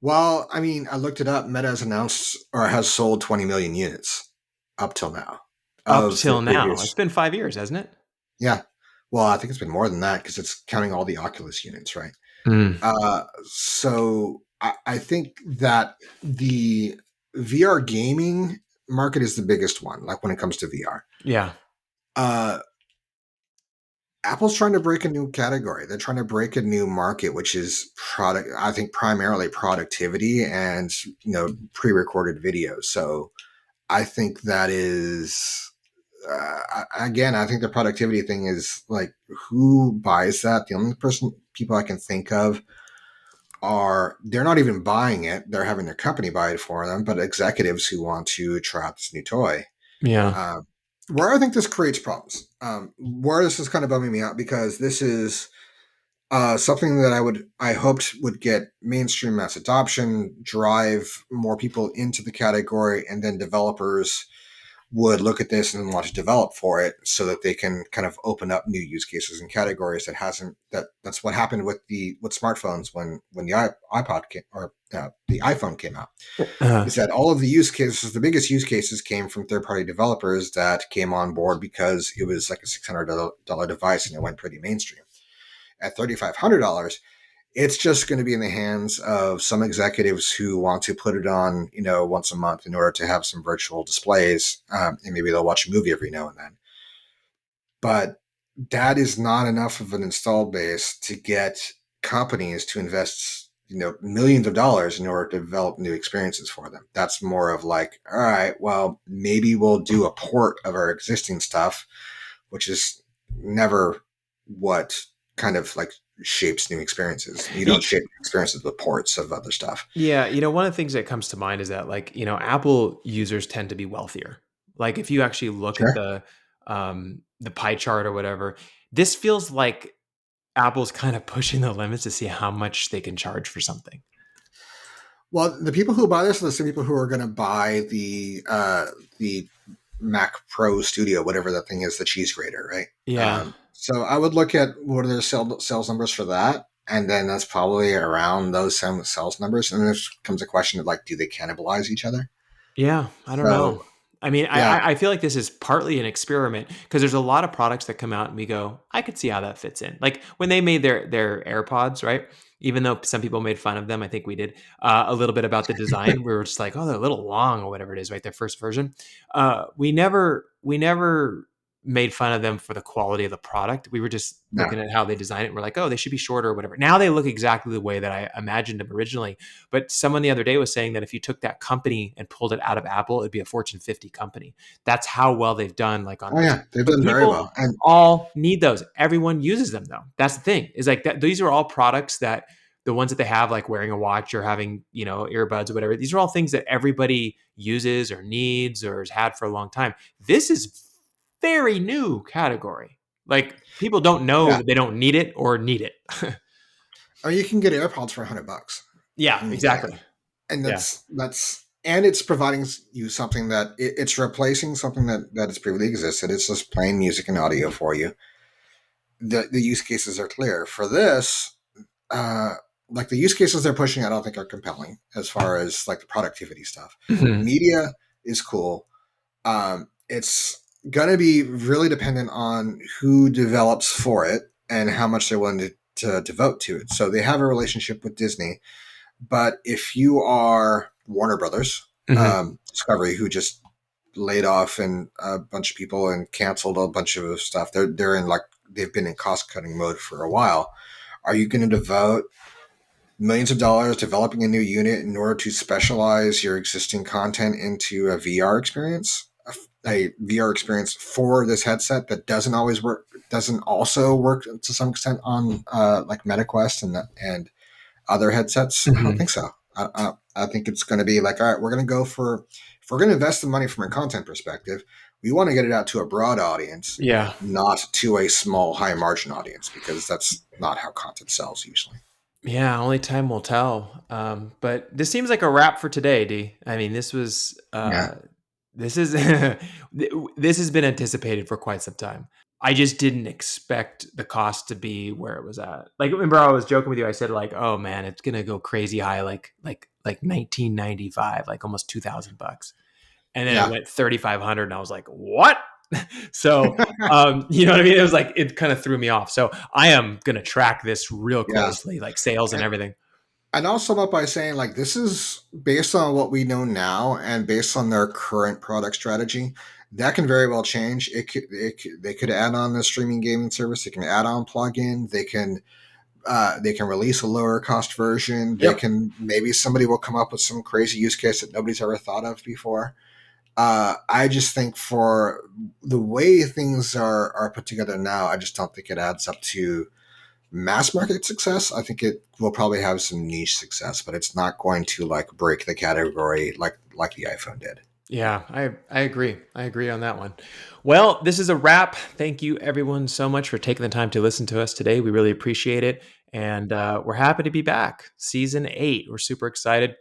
Well, I mean, I looked it up. Meta has announced or has sold 20 million units up till now Up of their till now, it's previous. been 5 years, hasn't it? Yeah. Well, I think it's been more than that because it's counting all the Oculus units, right? Mm, So I think that the VR gaming market is the biggest one, like when it comes to VR. yeah. Uh, Apple's trying to break a new category. They're trying to break a new market, which is product. I think primarily productivity and pre-recorded videos. So I think that is again. I think the productivity thing is like who buys that? The only people I can think of they're not even buying it; they're having their company buy it for them. But executives who want to try out this new toy. Yeah. Um, where I think this creates problems, where this is kind of bumming me out because this is something that I hoped would get mainstream mass adoption, drive more people into the category, and then developers would look at this and want to develop for it so that they can kind of open up new use cases and categories that's what happened with smartphones when the iPod came, or the iPhone came out, Uh, is that all of the use cases, the biggest use cases came from third party developers that came on board because it was like a $600 device and it went pretty mainstream. At $3,500, it's just going to be in the hands of some executives who want to put it on, once a month in order to have some virtual displays. And maybe they'll watch a movie every now and then. But that is not enough of an install base to get companies to invest, millions of dollars in order to develop new experiences for them. That's more of like, all right, well, maybe we'll do a port of our existing stuff, which is never what kind of like shapes new experiences. You don't shape experiences with ports of other stuff. Yeah, one of the things that comes to mind is that like, Apple users tend to be wealthier. Like if you actually look at Sure. the pie chart or whatever, this feels like Apple's kind of pushing the limits to see how much they can charge for something. Well, the people who buy this are the same people who are going to buy the Mac Pro Studio, whatever that thing is, the cheese grater, right? Yeah. So I would look at what are their sales numbers for that, and then that's probably around those same sales numbers. And then there comes a question of like, do they cannibalize each other? Yeah, I don't know. So I mean, yeah, I feel like this is partly an experiment because there's a lot of products that come out and we go, I could see how that fits in. Like when they made their AirPods, right? Even though some people made fun of them, I think we did a little bit about the design. We were just like, oh, they're a little long or whatever it is, right? Their first version. We never made fun of them for the quality of the product. We were just no, looking at how they designed it. And we're like, oh, they should be shorter or whatever. Now they look exactly the way that I imagined them originally. But someone the other day was saying that if you took that company and pulled it out of Apple, it'd be a Fortune 50 company. That's how well they've done like on oh those. yeah, they've But done very people well, and all need those. Everyone uses them though. That's the thing. Is like that these are all products that the ones that they have like wearing a watch or having, earbuds or whatever. These are all things that everybody uses or needs or has had for a long time. This is very new category. Like people don't know yeah, that they don't need it or need it. or you can get AirPods for $100. Yeah, I mean, yeah, exactly. and Yeah. that's and it's providing you something that it's replacing something that has previously existed. It's just playing music and audio for you. The use cases are clear for this. Uh, like the use cases they're pushing, I don't think are compelling as far as like the productivity stuff. Mhm. Media is cool. It's gonna be really dependent on who develops for it and how much they're willing to devote to it. So they have a relationship with Disney, but if you are Warner Brothers, Mhm. Discovery, who just laid off and a bunch of people and canceled a bunch of stuff, they're in like they've been in cost cutting mode for a while. Are you going to devote millions of dollars developing a new unit in order to specialize your existing content into a VR experience? A VR experience for this headset that doesn't always work, doesn't also work to some extent on like MetaQuest and other headsets? I don't Mhm. think so. I think it's going to be like, all right, we're going to go for, if we're going to invest the money from a content perspective, we want to get it out to a broad audience, Yeah. not to a small, high margin audience, because that's not how content sells usually. Yeah, only time will tell. But this seems like a wrap for today, D. I mean, Yeah. this is this has been anticipated for quite some time. I just didn't expect the cost to be where it was at. Like, remember, I was joking with you. I said, like, "Oh man, it's gonna go crazy high, like 1995, like almost $2,000." And then it Yeah. went 3,500, and I was like, "What?" So, you know what I mean? It was like it kind of threw me off. So I am gonna track this real Yeah. closely, like sales and And, everything. and I'll sum up by saying, like, this is based on what we know now and based on their current product strategy. That can very well change. They could add on the streaming gaming service. They can add on plugin. They can release a lower cost version. They Yep. can maybe somebody will come up with some crazy use case that nobody's ever thought of before. I just think for the way things are put together now, I just don't think it adds up to mass market success. I think it will probably have some niche success, but it's not going to like break the category like the iPhone did. Yeah, I agree. I agree on that one. Well, this is a wrap. Thank you everyone so much for taking the time to listen to us today. We really appreciate it, and we're happy to be back. Season 8. We're super excited.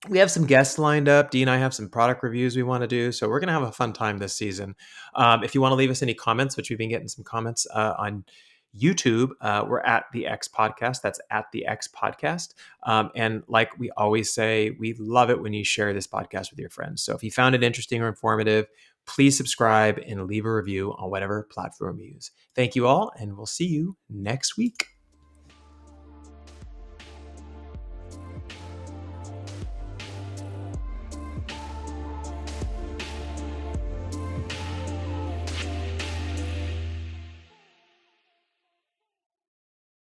We have some guests lined up. Dee and I have some product reviews we want to do. So we're going to have a fun time this season. If you want to leave us any comments, which we've been getting some comments on YouTube, we're at the X Podcast. That's at the X Podcast. And like we always say, we love it when you share this podcast with your friends. So if you found it interesting or informative, please subscribe and leave a review on whatever platform you use. Thank you all, and we'll see you next week.